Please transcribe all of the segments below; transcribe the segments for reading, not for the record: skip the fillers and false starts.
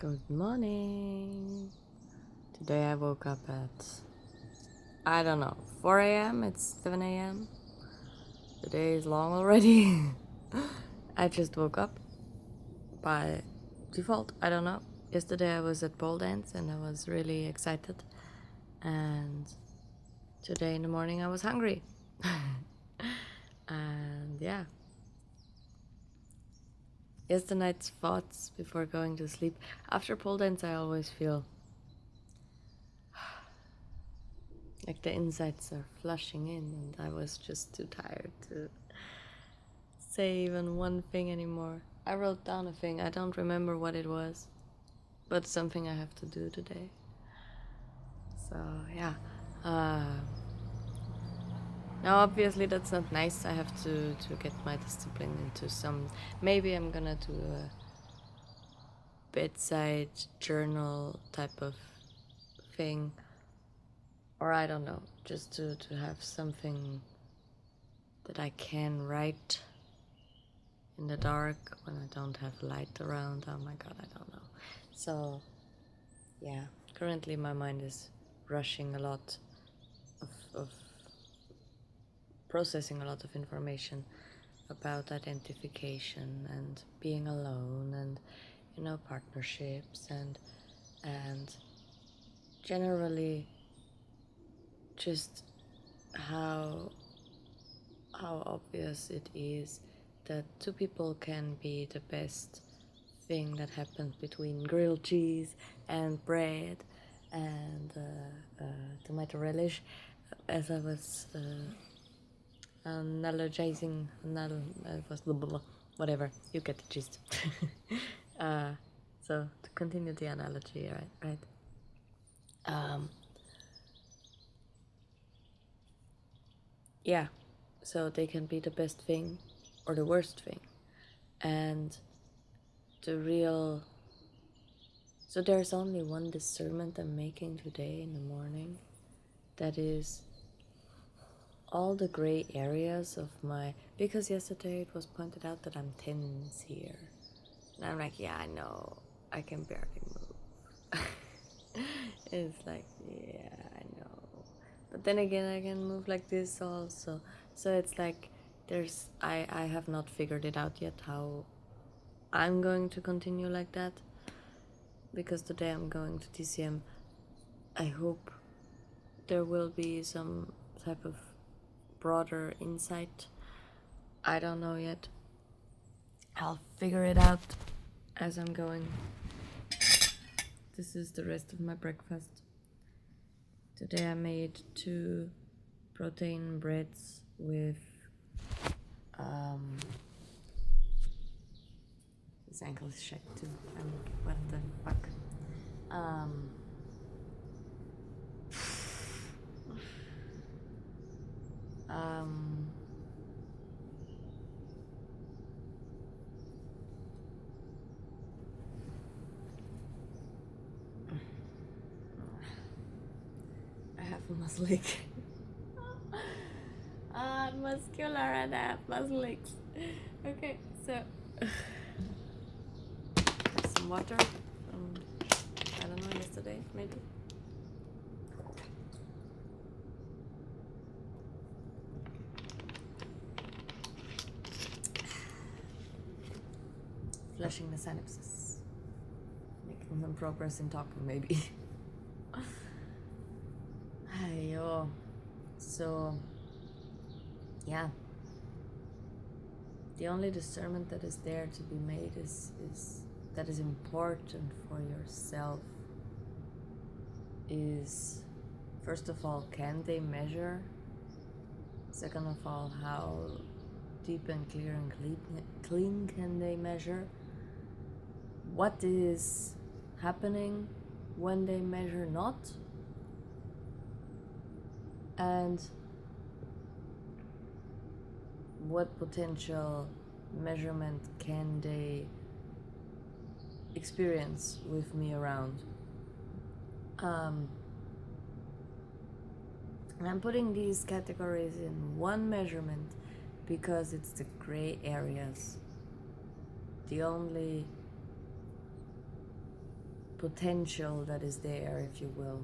Good morning. Today I woke up at, I don't know, 4 a.m. It's 7 a.m. The day is long already. I just woke up by default. I don't know. Yesterday I was at pole dance and I was really excited. And today in the morning I was hungry. And yeah. Yesterday night's thoughts before going to sleep. After pole dance I always feel like the insides are flushing in, and I was just too tired to say even one thing anymore. I wrote down a thing, I don't remember what it was, but something I have to do today. So, yeah. Now, obviously, that's not nice. I have to get my discipline into some. Maybe I'm gonna do a bedside journal type of thing, or I don't know, just to have something that I can write in the dark when I don't have light around. Oh my god, I don't know. So, yeah, currently my mind is rushing a lot of processing a lot of information about identification and being alone and partnerships and generally just how obvious it is that two people can be the best thing that happens between grilled cheese and bread and tomato relish, as I was it was blah, blah, blah, whatever, you get the gist. So to continue the analogy, right? Yeah, so they can be the best thing or the worst thing, and the real. So there's only one discernment I'm making today in the morning. That is all the gray areas of my. Because yesterday it was pointed out that I'm tense here. And I'm like, yeah, I know. I can barely move. It's like, yeah, I know. But then again, I can move like this also. So it's like, I have not figured it out yet how I'm going to continue like that. Because today I'm going to TCM. I hope there will be some type of broader insight. I don't know yet. I'll figure it out as I'm going. This is the rest of my breakfast. Today I made 2 protein breads with this ankle is shit too. What the fuck? I have a muscle ache. Muscular and I have muscle aches. Okay, so some water from, I don't know, yesterday maybe. Flushing the synapses. Making some progress in talking maybe. Ayo. So, yeah. The only discernment that is there to be made is that is important for yourself is, first of all, can they measure? Second of all, how deep and clear and clean can they measure? What is happening when they measure not? And what potential measurement can they experience with me around? I'm putting these categories in one measurement because it's the gray areas. The only potential that is there, if you will.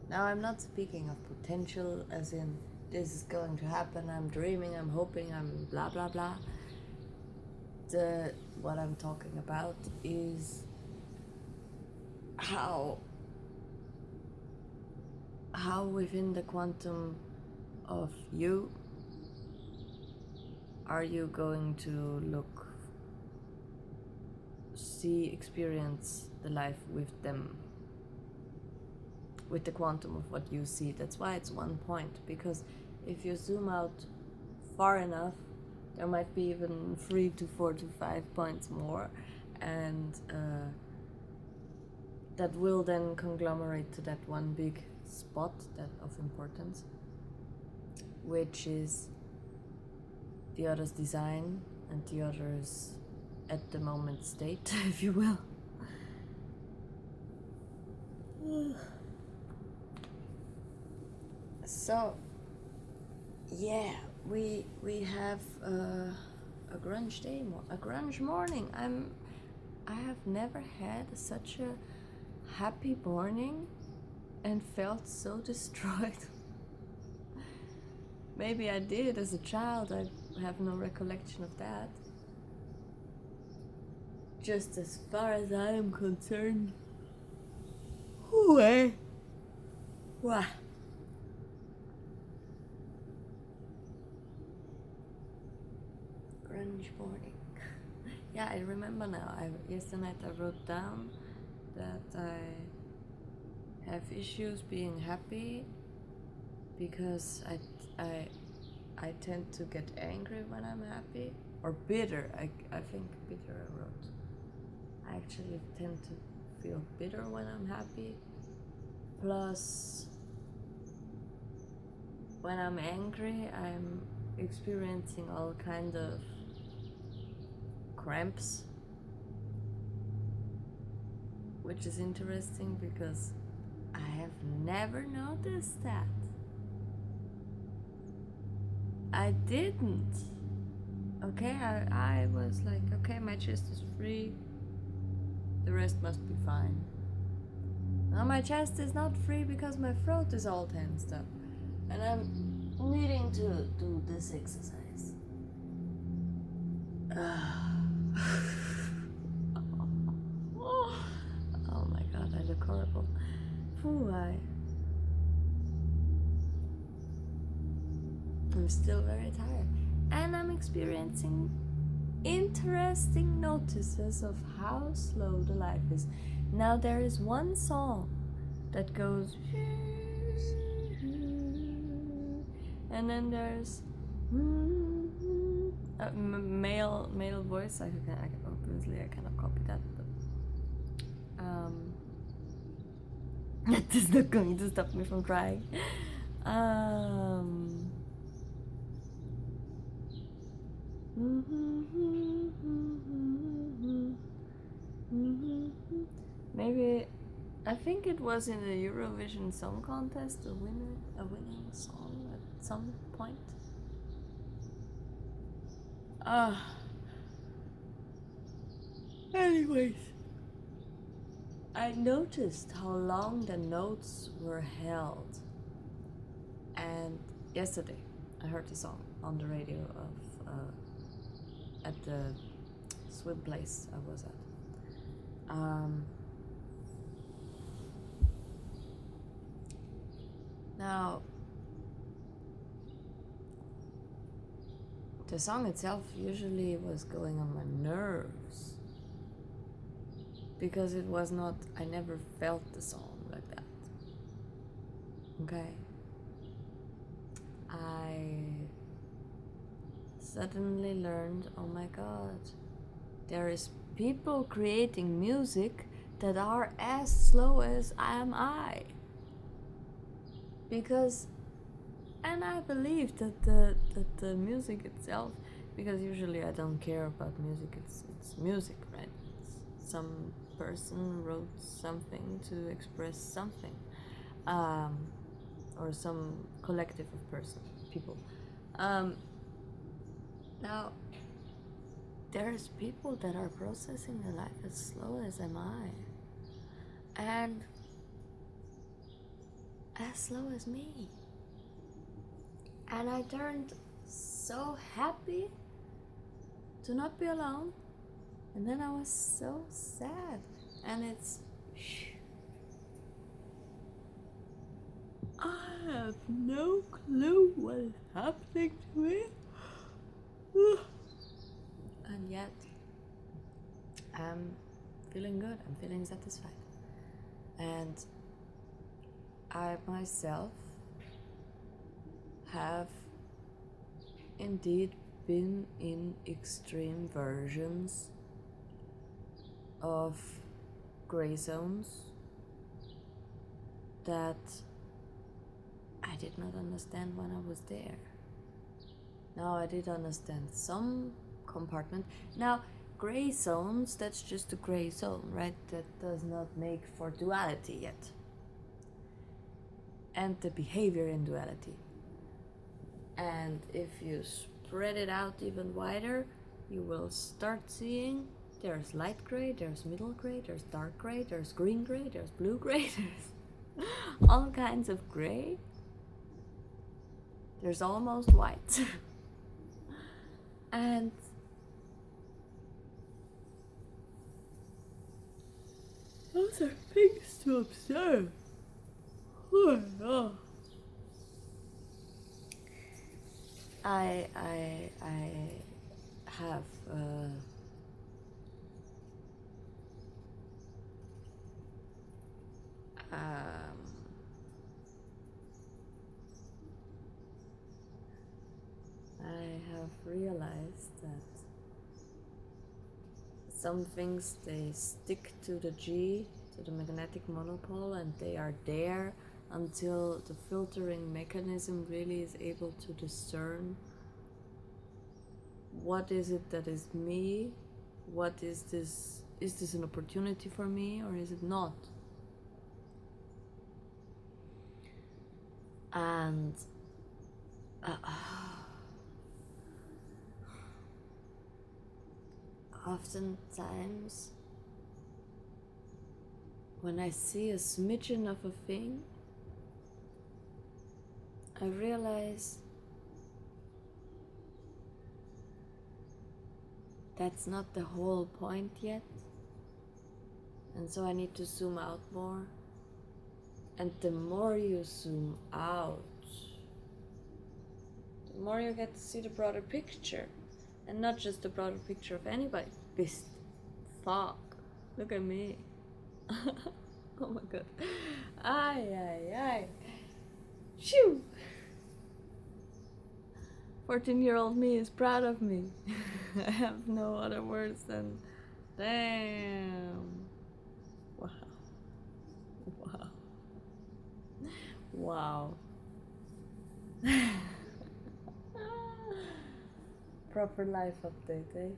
Now, I'm not speaking of potential as in this is going to happen, I'm dreaming, I'm hoping, I'm blah blah blah. What I'm talking about is how within the quantum of you are you going to look, see, experience the life with them, with the quantum of what you see. That's why it's 1 point, because if you zoom out far enough, there might be even 3 to 4 to 5 points more, and that will then conglomerate to that one big spot that of importance, which is the other's design and the other's at the moment state, if you will. So yeah, we have a grunge day, a grunge morning. I have never had such a happy morning and felt so destroyed. Maybe I did as a child, I have no recollection of that. Just as far as I am concerned. Wah. Grunge morning. Yeah, I remember now. Yesterday night I wrote down that I have issues being happy because I tend to get angry when I'm happy, or bitter. I think bitter I wrote. I actually tend to feel bitter when I'm happy. Plus, when I'm angry, I'm experiencing all kind of cramps, which is interesting because I have never noticed that. I didn't. Okay, I was like, okay, my chest is free, the rest must be fine. Now my chest is not free because my throat is all tensed up, and I'm needing to do this exercise. Oh my god, I look horrible. I'm still very tired, and I'm experiencing interesting notices of how slow the life is. Now there is one song that goes, and then there's a male voice. I obviously I cannot copy that, but that is not going to stop me from crying. Maybe I think it was in the Eurovision Song Contest, a winning song at some point. Anyways, I noticed how long the notes were held, and yesterday I heard the song on the radio of at the swim place I was at. Now, the song itself usually was going on my nerves because it was not, I never felt the song like that. Okay? I suddenly learned, oh my god, there is people creating music that are as slow as am I. Because, and I believe that the music itself, because usually I don't care about music, it's music, right? Some person wrote something to express something, or some collective of people. Now, there's people that are processing their life as slow as am I. and as slow as me. And I turned so happy to not be alone, and then I was so sad. And I have no clue what is happening to me. And yet, I'm feeling good, I'm feeling satisfied. And I myself have indeed been in extreme versions of gray zones that I did not understand when I was there. Now I did understand some compartment. Now, gray zones, that's just a gray zone, right? That does not make for duality yet. And the behavior in duality. And if you spread it out even wider, you will start seeing there's light gray, there's middle gray, there's dark gray, there's green gray, there's blue gray, there's all kinds of gray. There's almost white. And those are things to observe. Oh no. I have I have realized that some things, they stick to the G, to the magnetic monopole, and they are there until the filtering mechanism really is able to discern what is it that is me, what is this an opportunity for me or is it not? And oftentimes when I see a smidgen of a thing, I realize that's not the whole point yet, and so I need to zoom out more. And the more you zoom out, the more you get to see the broader picture, and not just the broader picture of anybody. This fuck, look at me. Oh my god. Ay. Shoo! 14-year-old me is proud of me. I have no other words than damn. Wow. Proper life update, eh?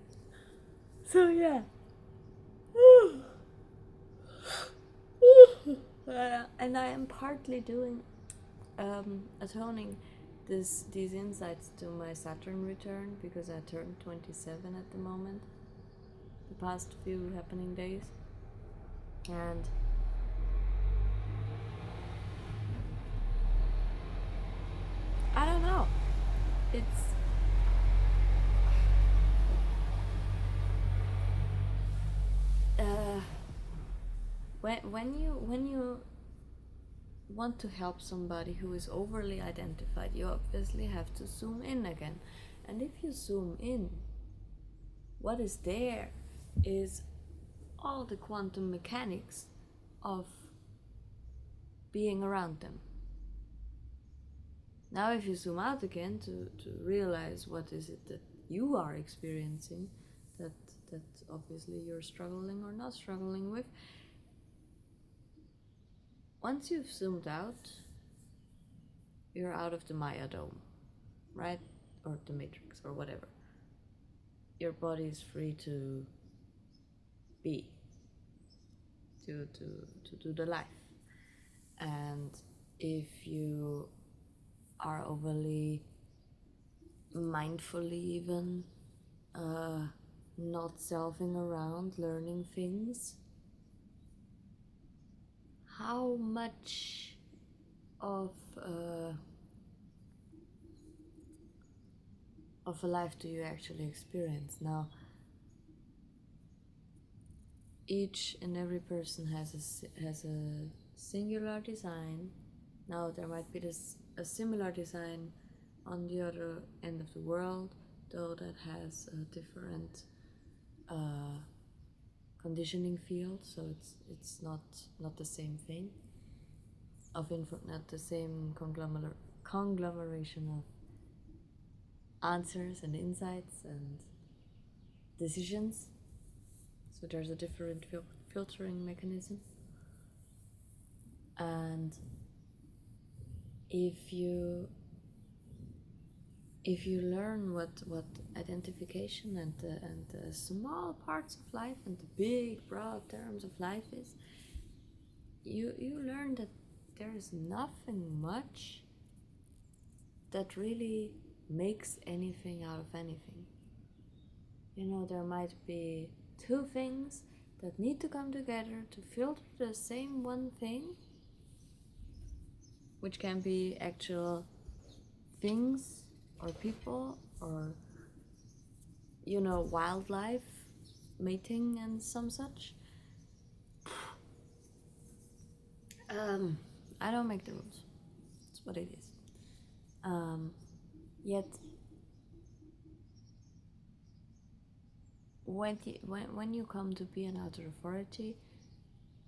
So yeah. And I am partly doing atoning these insights to my Saturn return, because I turned 27 at the moment, the past few happening days, and I don't know, it's when you want to help somebody who is overly identified, you obviously have to zoom in again. And if you zoom in, what is there is all the quantum mechanics of being around them. Now if you zoom out again to realize what is it that you are experiencing, that obviously you're struggling or not struggling with, once you've zoomed out, you're out of the Maya dome, right? Or the matrix or whatever. Your body is free to be, to do the life. And if you are overly mindfully even not selfing around learning things, how much of uh, of a life do you actually experience? Now, each and every person has a singular design. Now there might be a similar design on the other end of the world, though that has a different conditioning field, so it's not the same thing not the same conglomeration of answers and insights and decisions. So there's a different filtering mechanism. And if you learn what identification and the small parts of life and the big broad terms of life is, you learn that there is nothing much that really makes anything out of anything. You know, there might be two things that need to come together to filter the same one thing, which can be actual things or people or, you know, wildlife, mating and some such. I don't make the rules. It's what it is. Yet, when you come to be an outer authority,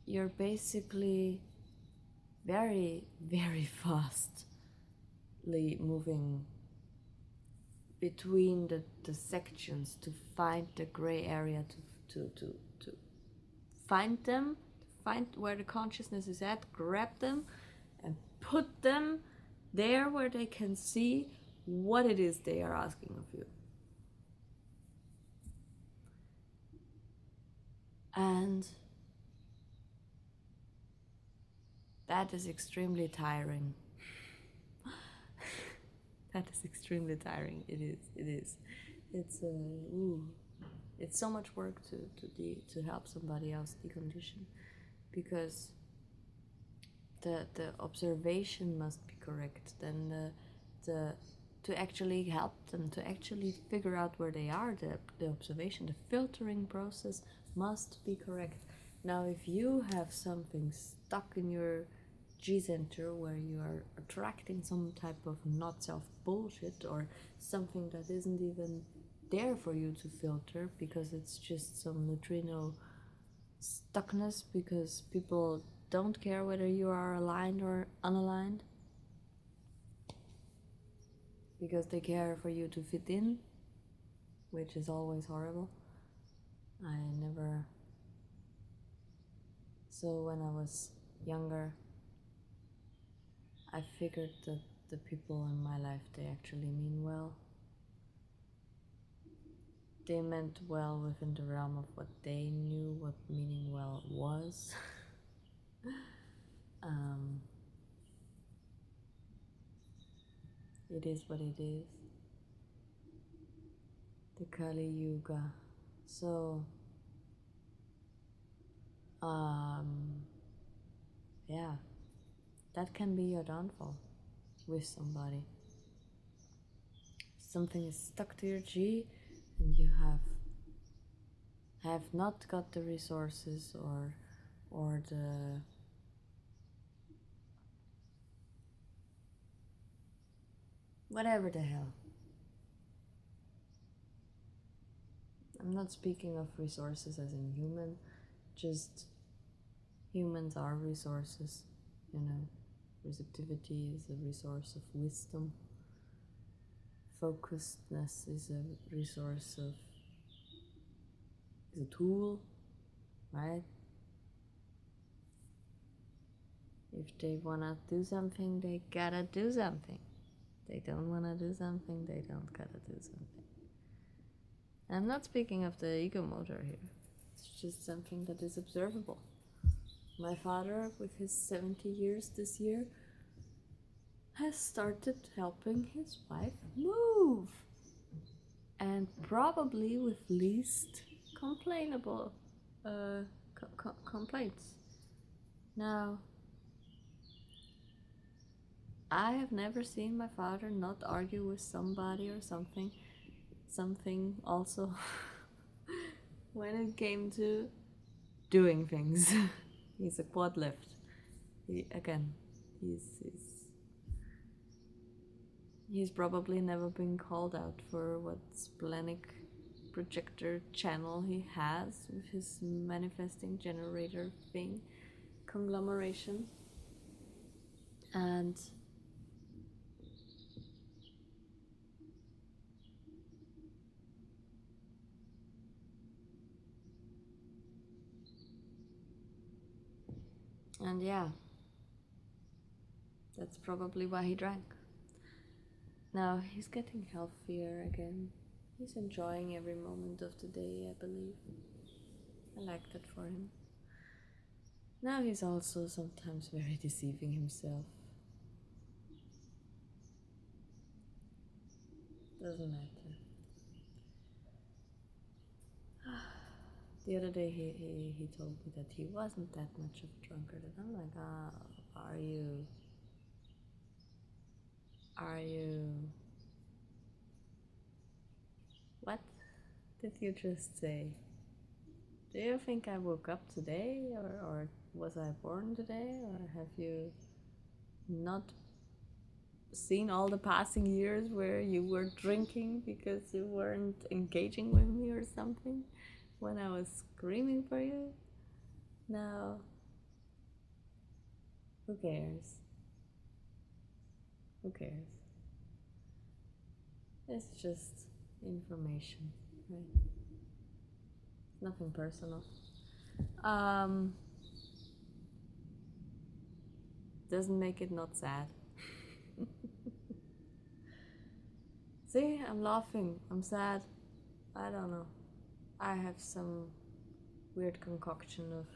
you're basically very, very fastly moving between the sections to find the gray area, to find them, find where the consciousness is at, grab them, and put them there where they can see what it is they are asking of you. And that is extremely tiring. That is extremely tiring. It is. It's so much work to help somebody else decondition, because the observation must be correct. Then the to actually help them to actually figure out where they are, the observation, the filtering process must be correct. Now, if you have something stuck in your G center where you are attracting some type of not self bullshit, or something that isn't even there for you to filter because it's just some neutrino stuckness because people don't care whether you are aligned or unaligned, because they care for you to fit in, which is always horrible. So when I was younger, I figured that the people in my life, they actually mean well. They meant well within the realm of what they knew what meaning well was. It is what it is. The Kali Yuga. So, yeah, that can be your downfall with somebody. Something is stuck to your G, and you have not got the resources or the whatever the hell. I'm not speaking of resources as in human, just humans are resources, you know. Receptivity is a resource of wisdom. Focusedness is a resource of, is a tool, right? If they wanna do something, they gotta do something. They don't wanna do something, they don't gotta do something. I'm not speaking of the ego motor here. It's just something that is observable. My father, with his 70 years this year, has started helping his wife move. And probably with least complainable complaints. Now, I have never seen my father not argue with somebody or something. Something also when it came to doing things. He's a quad lift. Again, he's probably never been called out for what splenic projector channel he has with his manifesting generator thing, conglomeration. And yeah, that's probably why he drank. Now he's getting healthier again. He's enjoying every moment of the day, I believe. I like that for him. Now he's also sometimes very deceiving himself. Doesn't matter. The other day he told me that he wasn't that much of a drunkard, and I'm like, are you? What did you just say? Do you think I woke up today, or was I born today, or have you not seen all the passing years where you were drinking because you weren't engaging with me or something when I was screaming for you? Now, who cares? Who cares? It's just information, right? Nothing personal. Doesn't make it not sad. See, I'm laughing, I'm sad. I don't know. I have some weird concoction of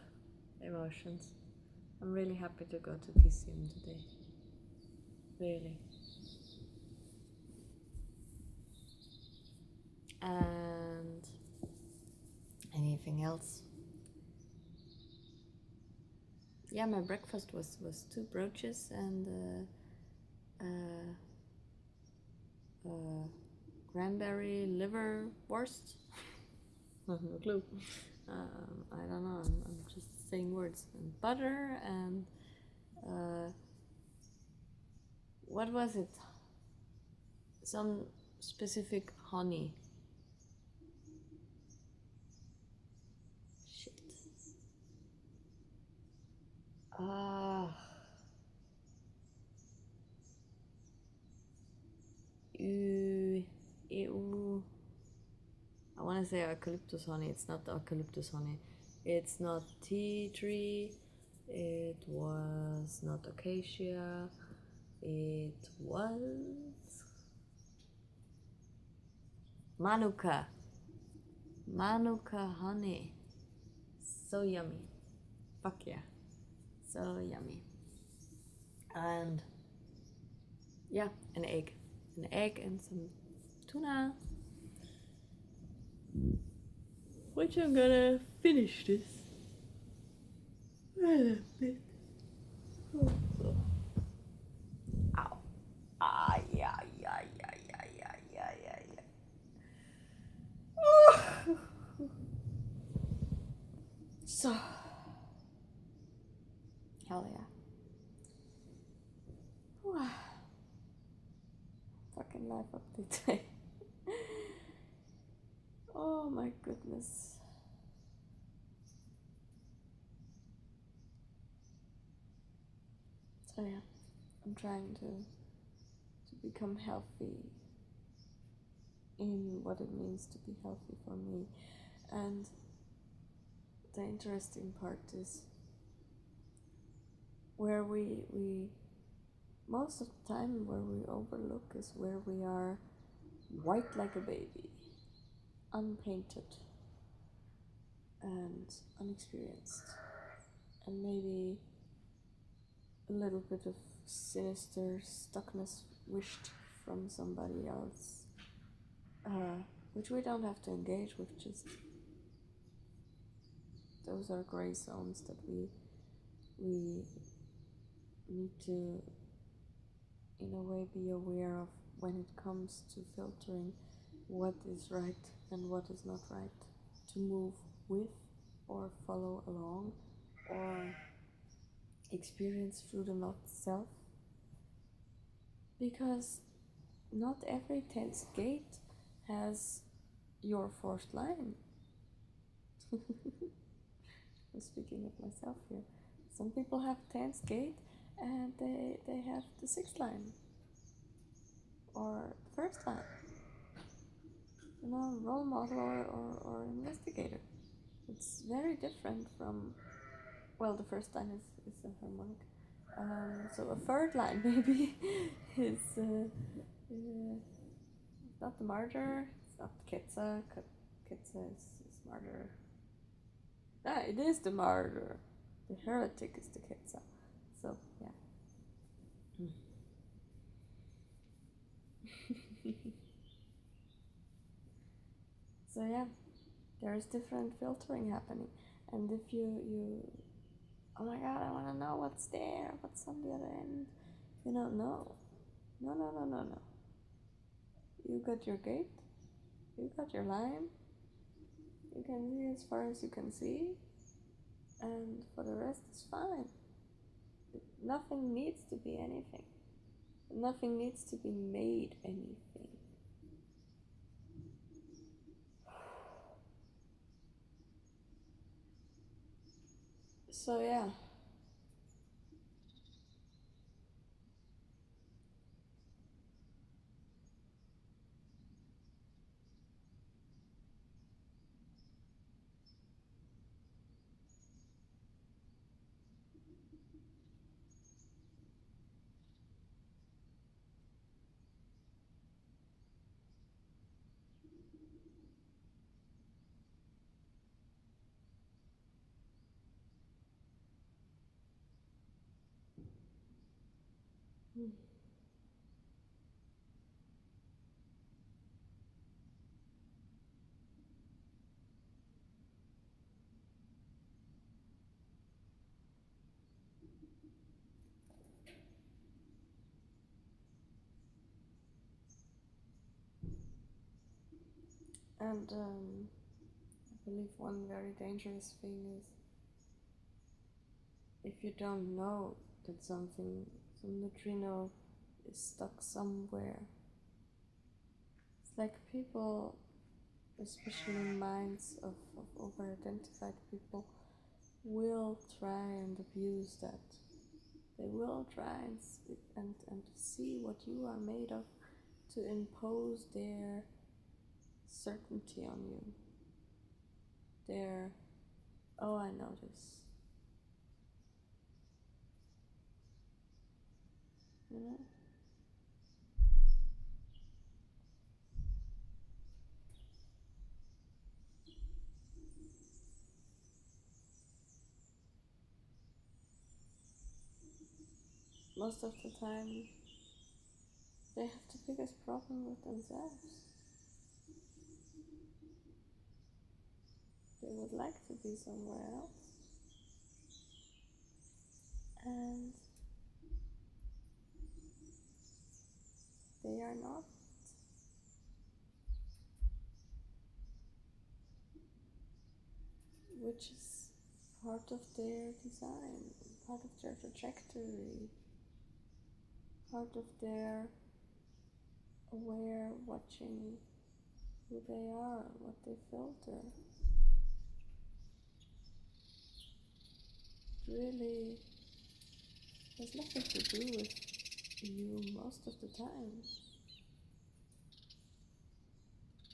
emotions. I'm really happy to go to TCM today. Really. And anything else? Yeah, my breakfast was 2 brooches and cranberry liver wurst. No clue. I don't know. I'm just saying words. And butter and what was it? Some specific honey. Shit. I want to say eucalyptus honey. It's not eucalyptus honey. It's not tea tree. It was not acacia. It was manuka. Manuka honey. So yummy. Fuck yeah. So yummy. And yeah, an egg. An egg and some tuna. Which I'm gonna finish this. A bit. Ow. Yeah. So, hell yeah. Fucking life update. Oh my goodness. So yeah, I'm trying to become healthy in what it means to be healthy for me. And the interesting part is where we most of the time where we overlook is where we are white like a baby, unpainted and unexperienced, and maybe a little bit of sinister stuckness wished from somebody else, which we don't have to engage with. Just those are gray zones that we need to in a way be aware of when it comes to filtering what is right and what is not right to move with or follow along or experience through the not self, because not every tense gate has your fourth line. I'm speaking of myself here. Some people have tense gate and they have the sixth line or first line, role model or investigator. It's very different from, well, the first line is a harmonic. So a third line maybe is not the martyr, it's not Ketsa. Ketsa is martyr. Ah, it is the martyr. The heretic is the Ketsa. So, yeah. So, yeah, there's different filtering happening. And if you oh my god, I want to know what's there, what's on the other end, no. No. You got your gate, you got your line, you can see as far as you can see, and for the rest is fine. Nothing needs to be anything. Nothing needs to be made anything. So yeah. And I believe one very dangerous thing is if you don't know that some neutrino is stuck somewhere. It's like people, especially minds of over-identified people, will try and abuse that. They will try and see what you are made of to impose their certainty on you. Their, oh, I know this. You know? Most of the time, they have the biggest problem with themselves. They would like to be somewhere else. And they are not. Which is part of their design, part of their trajectory, part of their aware watching who they are, what they filter. It really has nothing to do with you most of the time.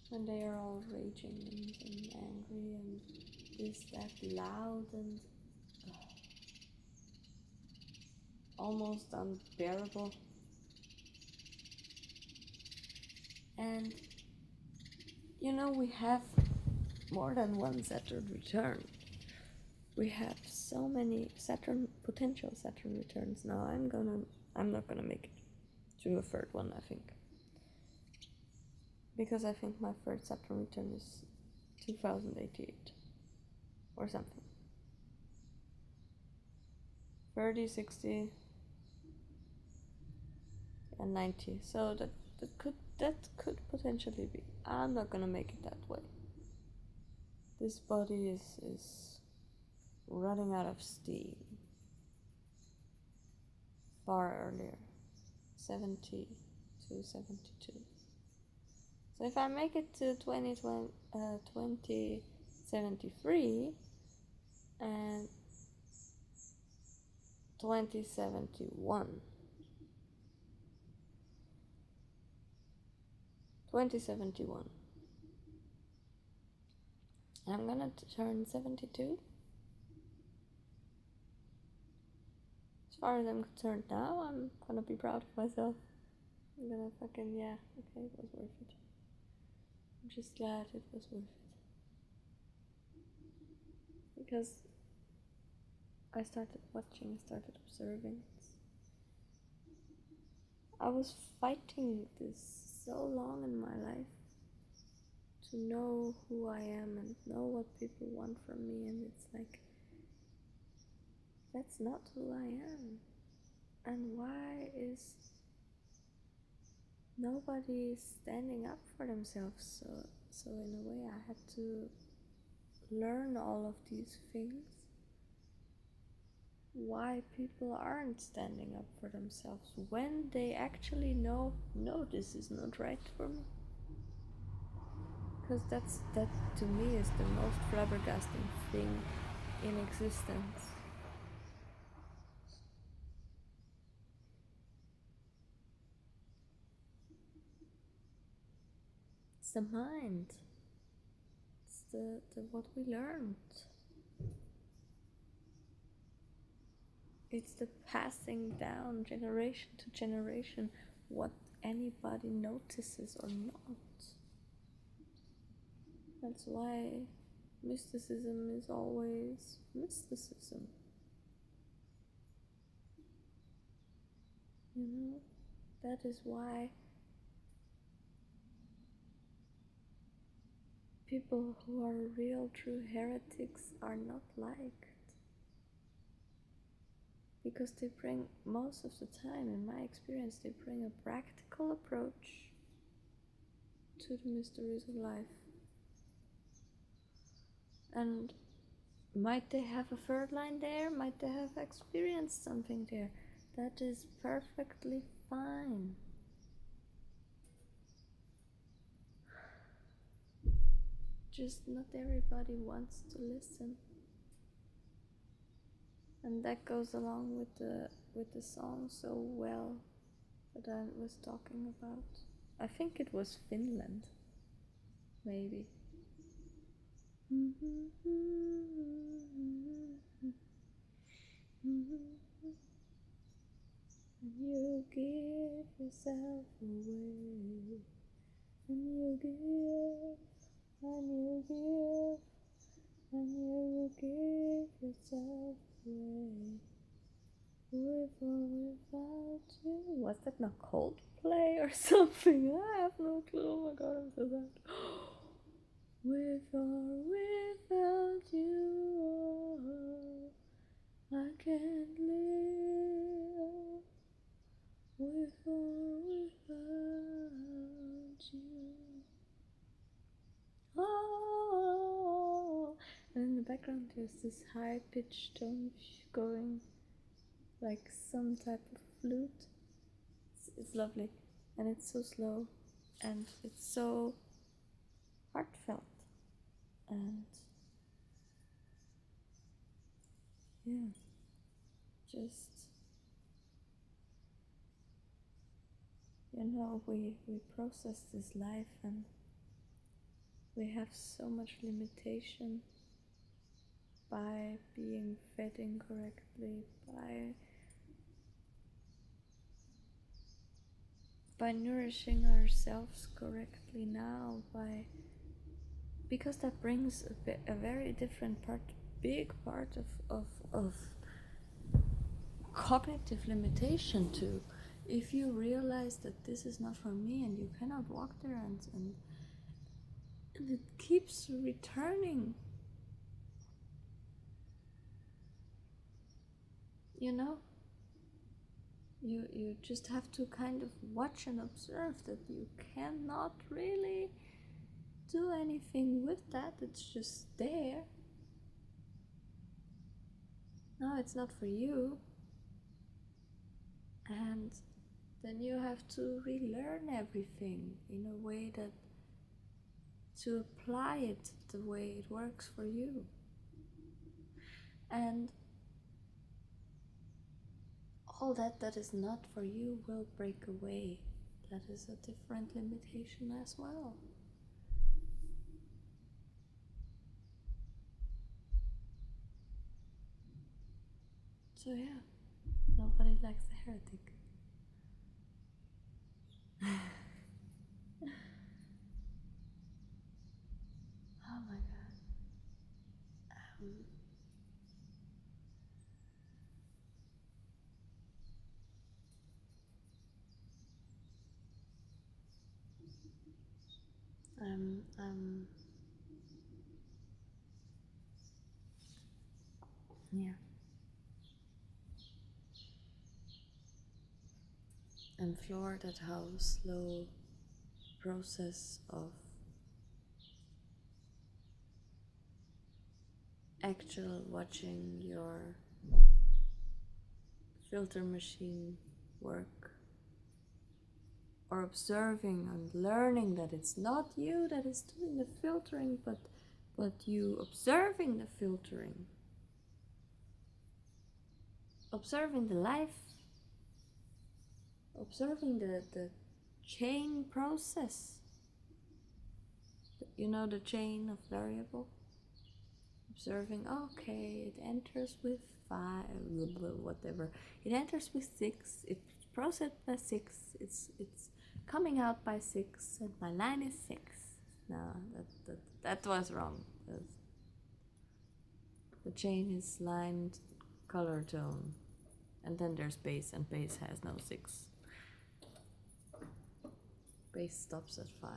When they are all raging and angry and this, that, loud and almost unbearable. And we have more than one Saturn return. We have so many potential Saturn returns now. I'm not gonna make it to a third one, I think. Because I think my third Saturn return is 2088 or something. 30, 60. and 90. So that could potentially be. I'm not gonna make it that way. This body is running out of steam far earlier, 70 to 72. So if I make it to 2073 and 2071, 2071, and I'm gonna turn 72. As far as I'm concerned now, I'm gonna be proud of myself. I'm gonna fucking, yeah, okay, it was worth it. I'm just glad it was worth it. Because I started watching, started observing. I was fighting this so long in my life to know who I am and know what people want from me, and it's like, that's not who I am. And why is nobody standing up for themselves? So in a way I had to learn all of these things, why people aren't standing up for themselves when they actually know, no, this is not right for me. Because that to me is the most flabbergasting thing in existence. It's the mind. It's the what we learned. It's the passing down generation to generation, what anybody notices or not. That's why mysticism is always mysticism. You know, that is why people who are real true heretics are not liked. Because they bring, most of the time, in my experience, they bring a practical approach to the mysteries of life. And might they have a third line there? Might they have experienced something there? That is perfectly fine. Just not everybody wants to listen. And that goes along with the song so well that I was talking about. I think it was Finland, maybe. And you give yourself away, and you give, and you give, and you give yourself away, with or without you. Was that not Coldplay or something? I have no clue. Oh my god, I'm so sad. With or without you, I can't live. With or without you. Oh, and in the background there's this high-pitched tone going, like some type of flute. It's lovely, and it's so slow, and it's so heartfelt, and yeah, just, you know, we process this life and we have so much limitation by being fed incorrectly, by nourishing ourselves correctly now, because that brings a very different part, big part of cognitive limitation too. If you realize that this is not for me and you cannot walk there, and it keeps returning, you know, You just have to kind of watch and observe that you cannot really do anything with that. It's just there. No, it's not for you. And then you have to relearn everything in a way that to apply it the way it works for you. And all that is not for you will break away. That is a different limitation as well. So yeah, nobody likes a heretic. Oh my god. I'm yeah. I'm floored at how slow process of actual watching your filter machine work, or observing and learning that it's not you that is doing the filtering, but you observing the filtering, observing the life, observing the chain process. You know, the chain of variable. Observing, okay, it enters with 5, whatever. It enters with 6. It's processed by 6. It's coming out by 6, and my line is 6. No, that was wrong. The chain is lined color tone, and then there's base, and base has no 6. Base stops at 5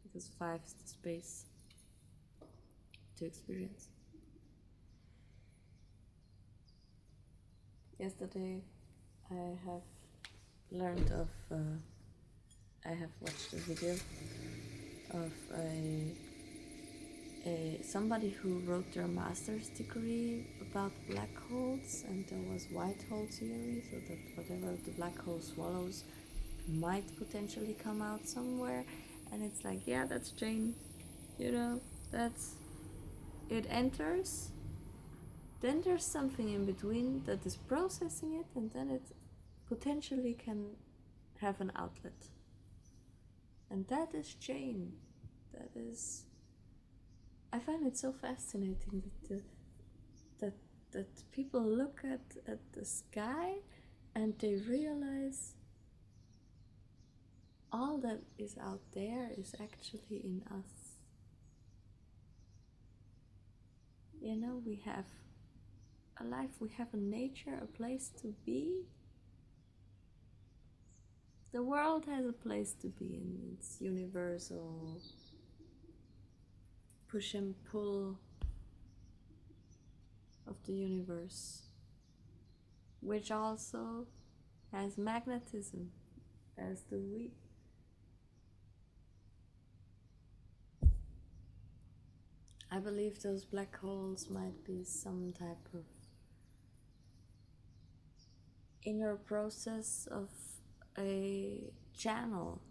because 5 is the space to experience. Yesterday I have learned of I have watched a video of somebody who wrote their master's degree about black holes, and there was white hole theory, so that whatever the black hole swallows might potentially come out somewhere. And it's like, yeah, that's chain, you know, that's it enters, then there's something in between that is processing it, and then it potentially can have an outlet. And that is chain. That is, I find it so fascinating that people look at the sky and they realize all that is out there is actually in us. You know, we have a life, we have a nature, a place to be. The world has a place to be in. It's universal push and pull of the universe, which also has magnetism, as do we. I believe those black holes might be some type of inner process of a channel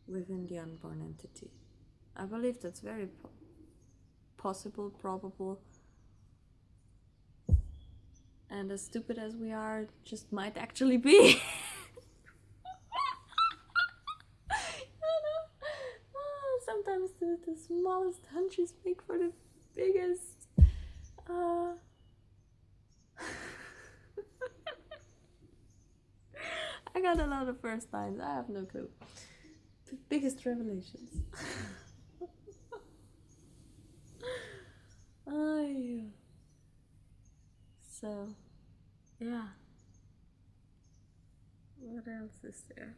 within the unborn entity. I believe that's very possible, probable, and as stupid as we are, it just might actually be. Sometimes the smallest hunches make for the biggest. I got a lot of first times. I have no clue. The biggest revelations. Oh, yeah. So, yeah. What else is there?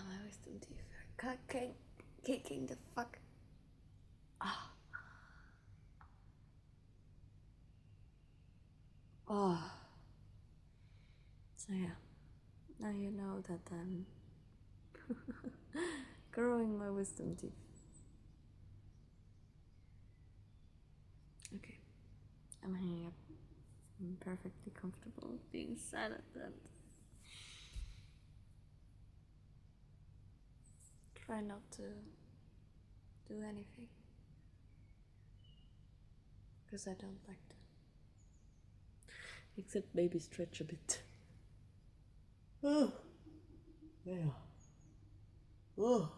My wisdom teeth are kicking the fuck. Ah. Oh. So yeah, now you know that I'm growing my wisdom teeth. Okay, I'm hanging up. I'm perfectly comfortable being silent and try not to do anything because I don't like to. Except maybe stretch a bit. Oh, yeah. Oh.